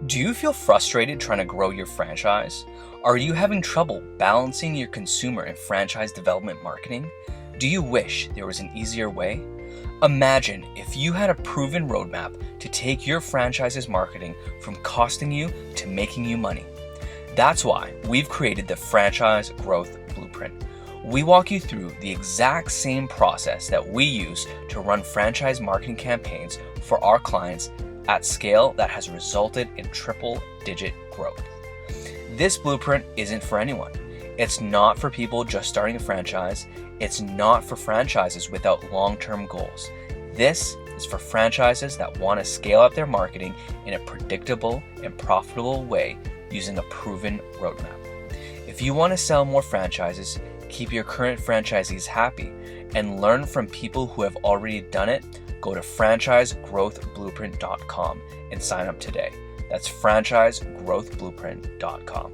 Do you feel frustrated trying to grow your franchise? Are you having trouble balancing your consumer and franchise development marketing? Do you wish there was an easier way? Imagine if you had a proven roadmap to take your franchise's marketing from costing you to making you money. That's why we've created the Franchise Growth Blueprint. We walk you through the exact same process that we use to run franchise marketing campaigns for our clients at scale that has resulted in triple-digit growth. This blueprint isn't for anyone. It's not for people just starting a franchise. It's not for franchises without long-term goals. This is for franchises that want to scale up their marketing in a predictable and profitable way using a proven roadmap. If you want to sell more franchises, keep your current franchisees happy, and learn from people who have already done it, go to franchisegrowthblueprint.com and sign up today. That's franchisegrowthblueprint.com.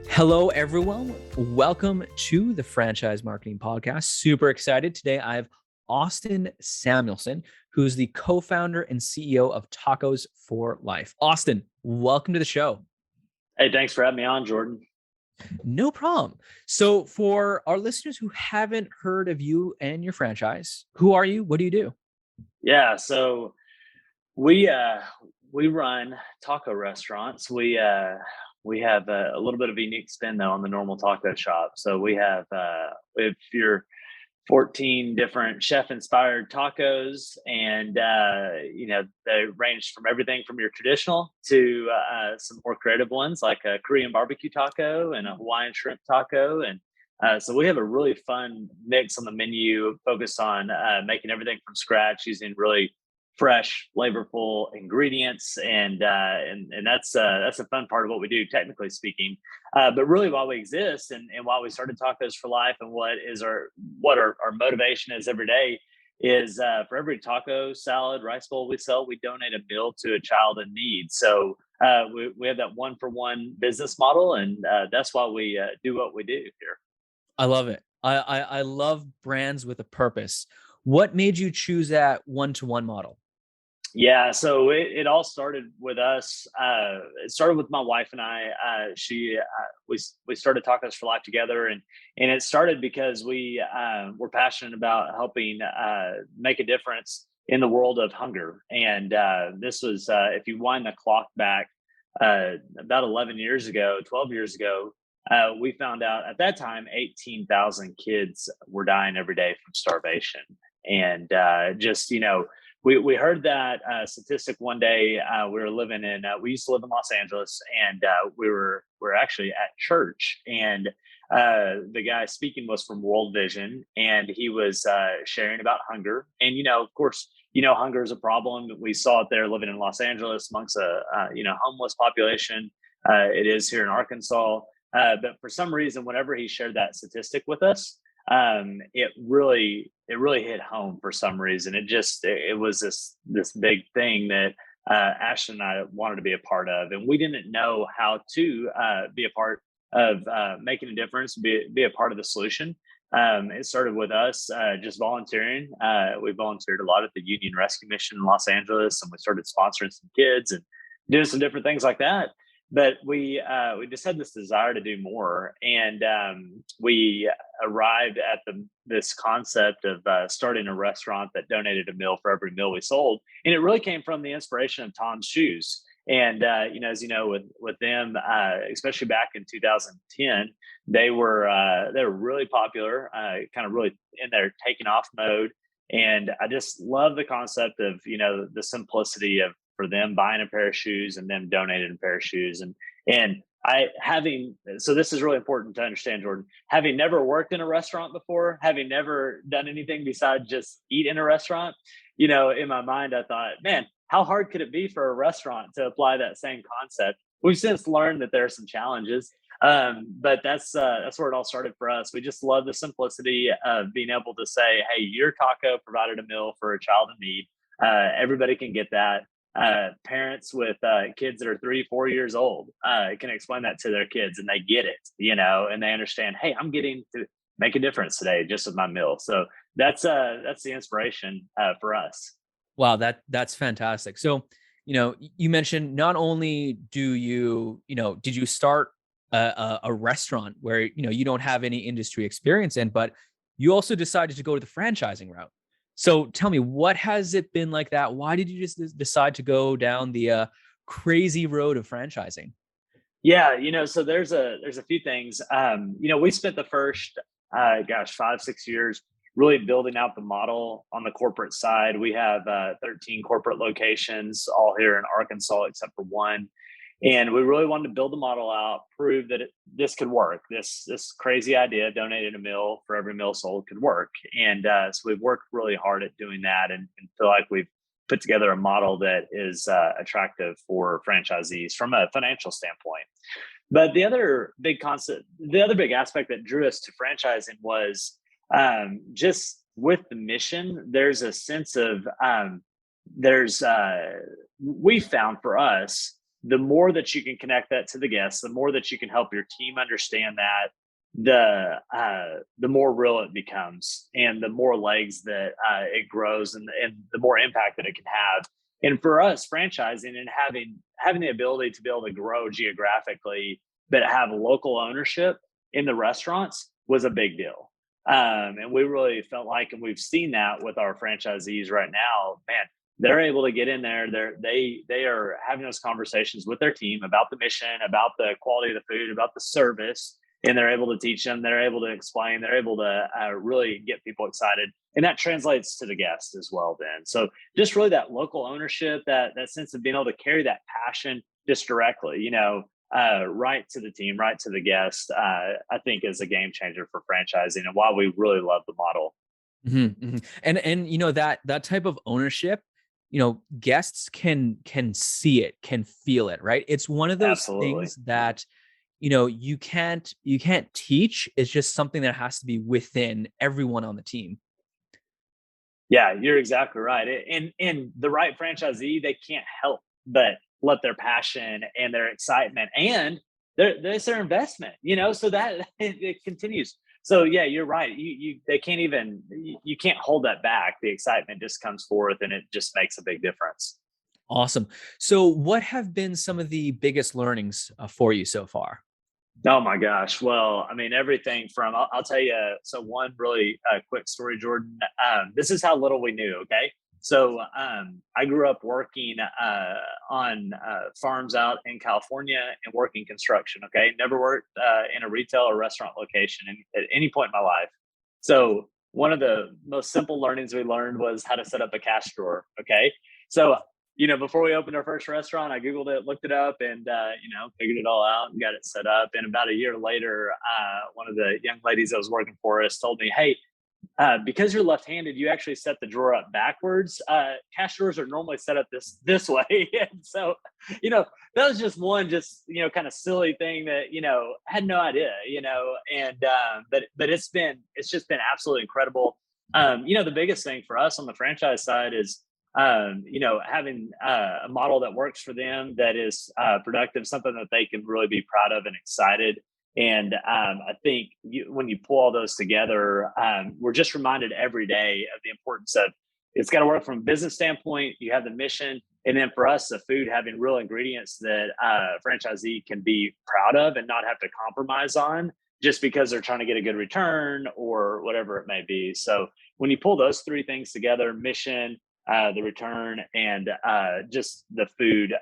Hello, everyone. Welcome to the Franchise Marketing Podcast. Super excited. Today, I have Austin Samuelson, who's the co-founder and CEO of Tacos for Life. Austin, welcome to the show. Hey, thanks for having me on, Jordan. No problem. So for our listeners who haven't heard of you and your franchise, who are you? What do you do? Yeah, so we run taco restaurants. We have a little bit of a unique spin though on the normal taco shop. So we have your 14 different chef-inspired tacos, and they range from everything from your traditional to some more creative ones like a Korean barbecue taco and a Hawaiian shrimp taco. And so we have a really fun mix on the menu focused on making everything from scratch using really fresh, flavorful ingredients, and that's a fun part of what we do, technically speaking. But really, why we exist and why we started Tacos for Life, and what our motivation is every day is for every taco, salad, rice bowl we sell, we donate a meal to a child in need. So we have that one-for-one business model, and that's why we do what we do here. I love it. I love brands with a purpose. What made you choose that one-to-one model? Yeah, so it all started with us. It started with my wife and I. We started Tacos for Life together, and it started because we were passionate about helping make a difference in the world of hunger. And this was, if you wind the clock back about 11 years ago, 12 years ago, we found out at that time 18,000 kids were dying every day from starvation, and we heard that statistic one day. We used to live in Los Angeles, and we were actually at church, and the guy speaking was from World Vision, and he was sharing about hunger. And of course, hunger is a problem. We saw it there living in Los Angeles amongst a homeless population. It is here in Arkansas, but for some reason, whenever he shared that statistic with us, it really hit home for some reason. It was this big thing that Ashton and I wanted to be a part of, and we didn't know how to be a part of making a difference, be a part of the solution. It started with us just volunteering. We volunteered a lot at the Union Rescue Mission in Los Angeles, and we started sponsoring some kids and doing some different things like that. But we just had this desire to do more, and we arrived at this concept of starting a restaurant that donated a meal for every meal we sold, and it really came from the inspiration of Tom's Shoes. And as you know, with them, especially back in 2010, they were really popular, kind of really in their taking off mode. And I just love the concept of the simplicity of, for them buying a pair of shoes and then donating a pair of shoes. So this is really important to understand, Jordan, having never worked in a restaurant before, having never done anything besides just eat in a restaurant, in my mind, I thought, man, how hard could it be for a restaurant to apply that same concept? We've since learned that there are some challenges, but that's where it all started for us. We just love the simplicity of being able to say, hey, your taco provided a meal for a child in need. Everybody can get that. Parents with kids that are 3-4 years old can explain that to their kids, and they get it, and they understand, hey, I'm getting to make a difference today just with my meal. So that's the inspiration for us. Wow, that's fantastic. So You mentioned not only did you start a restaurant where, you don't have any industry experience in, but you also decided to go to the franchising route. So tell me, what has it been like that? Why did you just decide to go down the crazy road of franchising? Yeah, so there's a few things. We spent the first 5, 6 years really building out the model on the corporate side. We have 13 corporate locations, all here in Arkansas except for one. And we really wanted to build the model out, prove that this could work. This crazy idea, donating a meal for every meal sold, could work. And so we've worked really hard at doing that, and feel like we've put together a model that is attractive for franchisees from a financial standpoint. But the other big aspect that drew us to franchising was just with the mission. There's a sense of there's we found for us, the more that you can connect that to the guests, the more that you can help your team understand that, the more real it becomes, and the more legs that it grows, and the more impact that it can have. And for us, franchising and having the ability to be able to grow geographically, but have local ownership in the restaurants was a big deal. And we really felt like, and we've seen that with our franchisees right now, man, they're able to get in there. They are having those conversations with their team about the mission, about the quality of the food, about the service, and they're able to teach them. They're able to explain. They're able to really get people excited, and that translates to the guests as well. Then, so just really that local ownership, that sense of being able to carry that passion just directly, right to the team, right to the guest, I think is a game changer for franchising, and why we really love the model. And that type of ownership, guests can see it, can feel it, right? It's one of those Absolutely. things that you can't teach. It's just something that has to be within everyone on the team. Yeah, you're exactly right. And the right franchisee, they can't help but let their passion and their excitement and there's their investment, so that it continues. So yeah, you're right. They can't even, you can't hold that back. The excitement just comes forth, and it just makes a big difference. Awesome. So what have been some of the biggest learnings for you so far? Oh my gosh. Well, I mean, everything from, I'll tell you. So, one really quick story, Jordan. This is how little we knew. Okay. So, I grew up working on farms out in California and working construction. Okay. Never worked in a retail or restaurant location at any point in my life. So, one of the most simple learnings we learned was how to set up a cash drawer. Okay. So, before we opened our first restaurant, I Googled it, looked it up, and, figured it all out and got it set up. And about a year later, one of the young ladies that was working for us told me, hey, because you're left-handed, you actually set the drawer up backwards. Cash drawers are normally set up this way. And so, that was just one, kind of silly thing that, had no idea, and, but it's just been absolutely incredible. The biggest thing for us on the franchise side is, having a model that works for them, that is productive, something that they can really be proud of and excited. And I think when you pull all those together, we're just reminded every day of the importance of, it's got to work from a business standpoint. You have the mission, and then for us, the food having real ingredients that franchisee can be proud of and not have to compromise on just because they're trying to get a good return or whatever it may be. So when you pull those three things together, mission, the return, and just the food,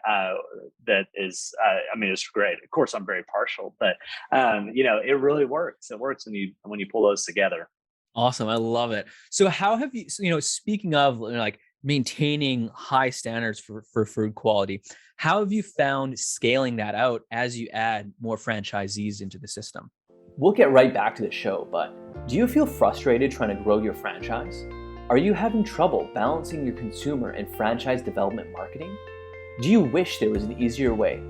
that is, it's great. Of course, I'm very partial, but it really works. It works when you pull those together. Awesome. I love it. So how have you, speaking of like maintaining high standards for food quality, how have you found scaling that out as you add more franchisees into the system? We'll get right back to the show, but do you feel frustrated trying to grow your franchise? Are you having trouble balancing your consumer and franchise development marketing? Do you wish there was an easier way?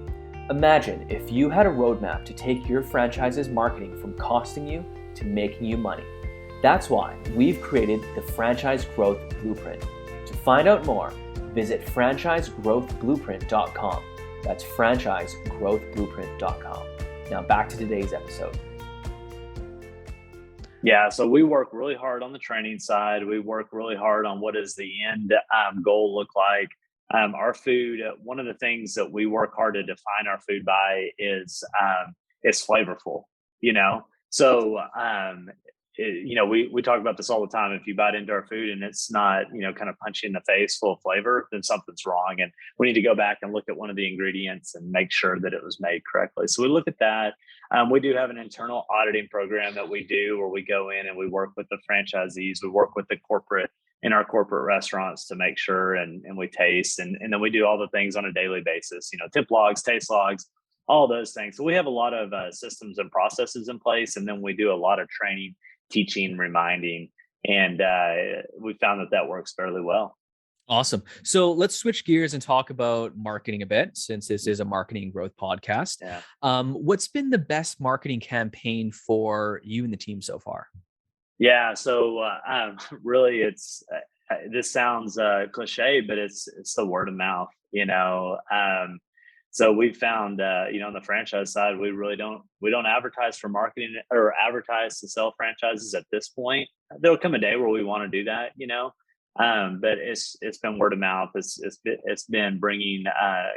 Imagine if you had a roadmap to take your franchise's marketing from costing you to making you money. That's why we've created the Franchise Growth Blueprint. To find out more, visit franchisegrowthblueprint.com. That's franchisegrowthblueprint.com. Now back to today's episode. Yeah, so we work really hard on the training side. We work really hard on what does the end goal look like. Our food, one of the things that we work hard to define our food by is it's flavorful, you know? So, we talk about this all the time. If you bite into our food and it's not, kind of punch you in the face full of flavor, then something's wrong. And we need to go back and look at one of the ingredients and make sure that it was made correctly. So we look at that. We do have an internal auditing program that we do where we go in and we work with the franchisees, we work with the corporate in our corporate restaurants to make sure and we taste and then we do all the things on a daily basis, tip logs, taste logs, all those things. So we have a lot of systems and processes in place, and then we do a lot of training, teaching, reminding, and we found that works fairly well. Awesome. So let's switch gears and talk about marketing a bit, since this is a marketing growth podcast. Yeah. What's been the best marketing campaign for you and the team so far? Yeah. So really, it's this sounds cliche, but it's the word of mouth. So we found, on the franchise side, we don't advertise for marketing or advertise to sell franchises at this point. There'll come a day where we want to do that, but it's been word of mouth. It's been bringing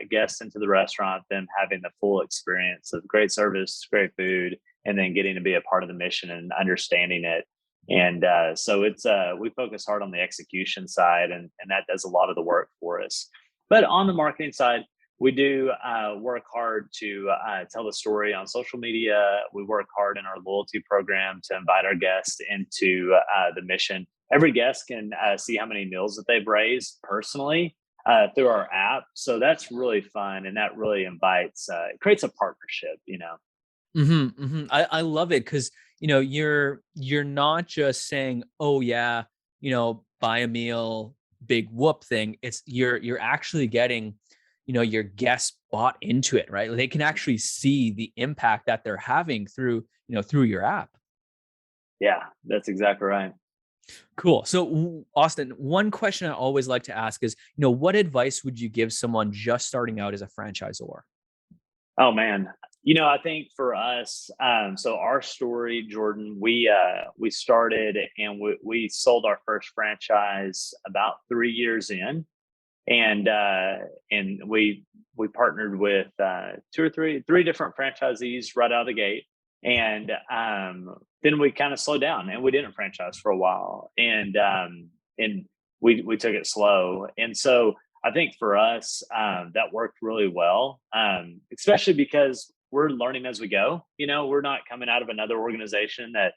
guests into the restaurant, them having the full experience of great service, great food, and then getting to be a part of the mission and understanding it. And so we focus hard on the execution side, and that does a lot of the work for us. But on the marketing side, we do work hard to tell the story on social media. We work hard in our loyalty program to invite our guests into the mission. Every guest can see how many meals that they've raised personally through our app. So that's really fun, and that really it creates a partnership. I love it because you're not just saying, oh yeah, buy a meal, big whoop thing. It's you're actually getting your guests bought into it, right? They can actually see the impact that they're having through your app. Yeah, that's exactly right. Cool. So Austin, one question I always like to ask is, what advice would you give someone just starting out as a franchisor? Oh man, I think for us, so our story, Jordan, we started and we sold our first franchise about 3 years in, and we partnered with three different franchisees right out of the gate, and then we kind of slowed down and we didn't franchise for a while, and we took it slow, and so I think for us that worked really well, especially because we're learning as we go. We're not coming out of another organization that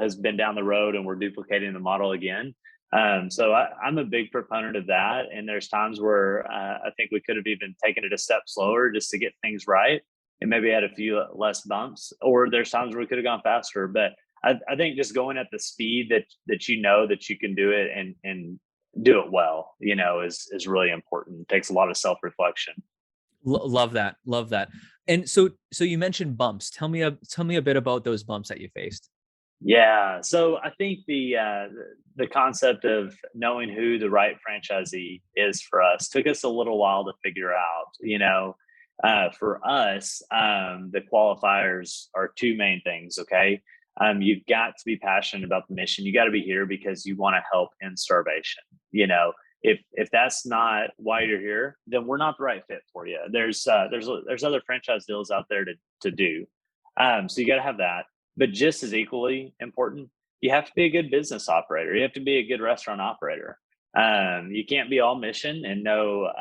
has been down the road and we're duplicating the model again. So I'm a big proponent of that. And there's times where I think we could have even taken it a step slower just to get things right and maybe had a few less bumps, or there's times where we could have gone faster. But I think just going at the speed that that you can do it and do it well, is really important. It takes a lot of self-reflection. Love that. Love that. And so you mentioned bumps. Tell me a bit about those bumps that you faced. Yeah. So I think the concept of knowing who the right franchisee is for us took us a little while to figure out. For us, the qualifiers are two main things. Okay. You've got to be passionate about the mission. You got to be here because you want to help end starvation. If that's not why you're here, then we're not the right fit for you. There's other franchise deals out there to do. So you got to have that. But just as equally important, you have to be a good business operator. You have to be a good restaurant operator. You can't be all mission and no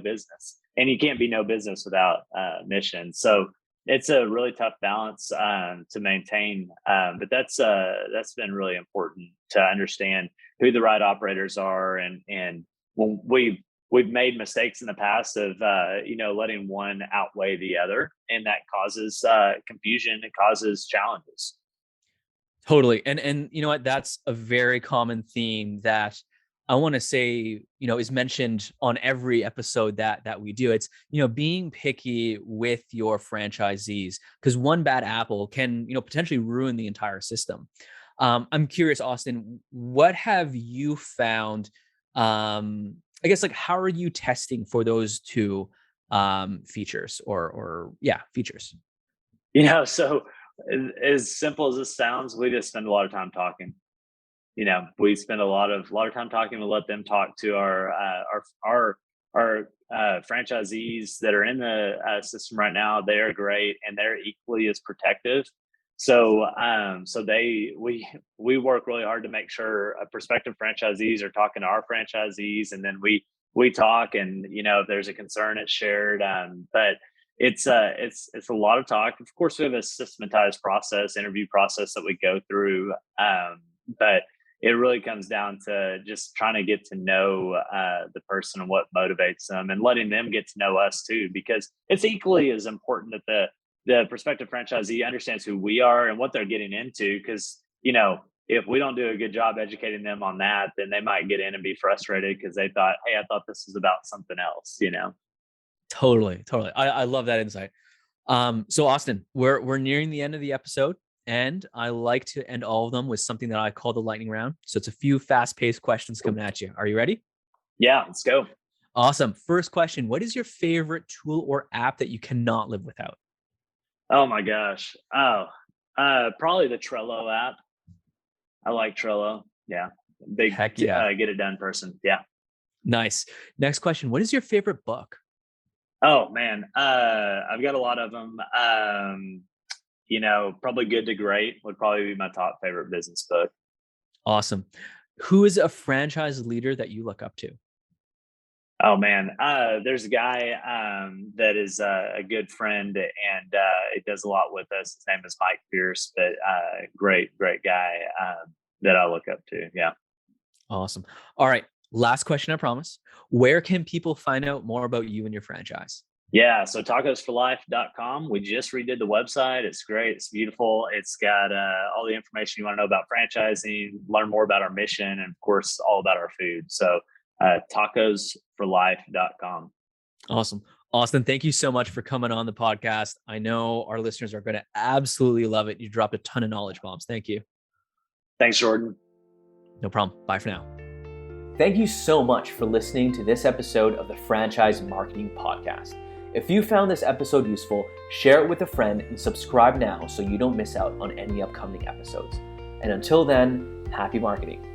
business, and you can't be no business without mission. So it's a really tough balance to maintain. But that's been really important to understand who the right operators are, and when we've made mistakes in the past of letting one outweigh the other, and that causes confusion. It causes challenges. Totally. And you know what? That's a very common theme that I want to say, is mentioned on every episode that we do. It's, being picky with your franchisees, because one bad apple can, potentially ruin the entire system. I'm curious, Austin, what have you found? I guess, like, how are you testing for those two features or features? So as simple as this sounds, we just spend a lot of time talking. We spend a lot of time talking. We let them talk to our franchisees that are in the system right now, they are great and they're equally as protective. So, we work really hard to make sure prospective franchisees are talking to our franchisees, and then we talk, and if there's a concern, it's shared. But it's a lot of talk. Of course, we have a systematized interview process that we go through, but it really comes down to just trying to get to know the person and what motivates them, and letting them get to know us too, because it's equally as important that the prospective franchisee understands who we are and what they're getting into. Because if we don't do a good job educating them on that, then they might get in and be frustrated because they thought, hey, I thought this was about something else. Totally. I love that insight. So Austin, we're nearing the end of the episode, and I like to end all of them with something that I call the lightning round. So it's a few fast-paced questions coming at you. Are you ready? Yeah, let's go. Awesome. First question: what is your favorite tool or app that you cannot live without? Oh my gosh. Probably the Trello app. I like Trello. Yeah. Big Heck yeah. Get it done person. Yeah. Nice. Next question: what is your favorite book? Oh man. I've got a lot of them. Probably Good to Great would probably be my top favorite business book. Awesome. Who is a franchise leader that you look up to? Oh man, there's a guy that is a good friend, and it does a lot with us. His name is Mike Pierce, but great guy that I look up to. Yeah. Awesome. All right. Last question, I promise. Where can people find out more about you and your franchise? Yeah, so tacosforlife.com. We just redid the website. It's great. It's beautiful. It's got all the information you want to know about franchising, learn more about our mission, and of course, all about our food. So tacosforlife.com. Awesome. Austin, thank you so much for coming on the podcast. I know our listeners are going to absolutely love it. You dropped a ton of knowledge bombs. Thank you. Thanks, Jordan. No problem. Bye for now. Thank you so much for listening to this episode of the Franchise Marketing Podcast. If you found this episode useful, share it with a friend and subscribe now so you don't miss out on any upcoming episodes. And until then, happy marketing.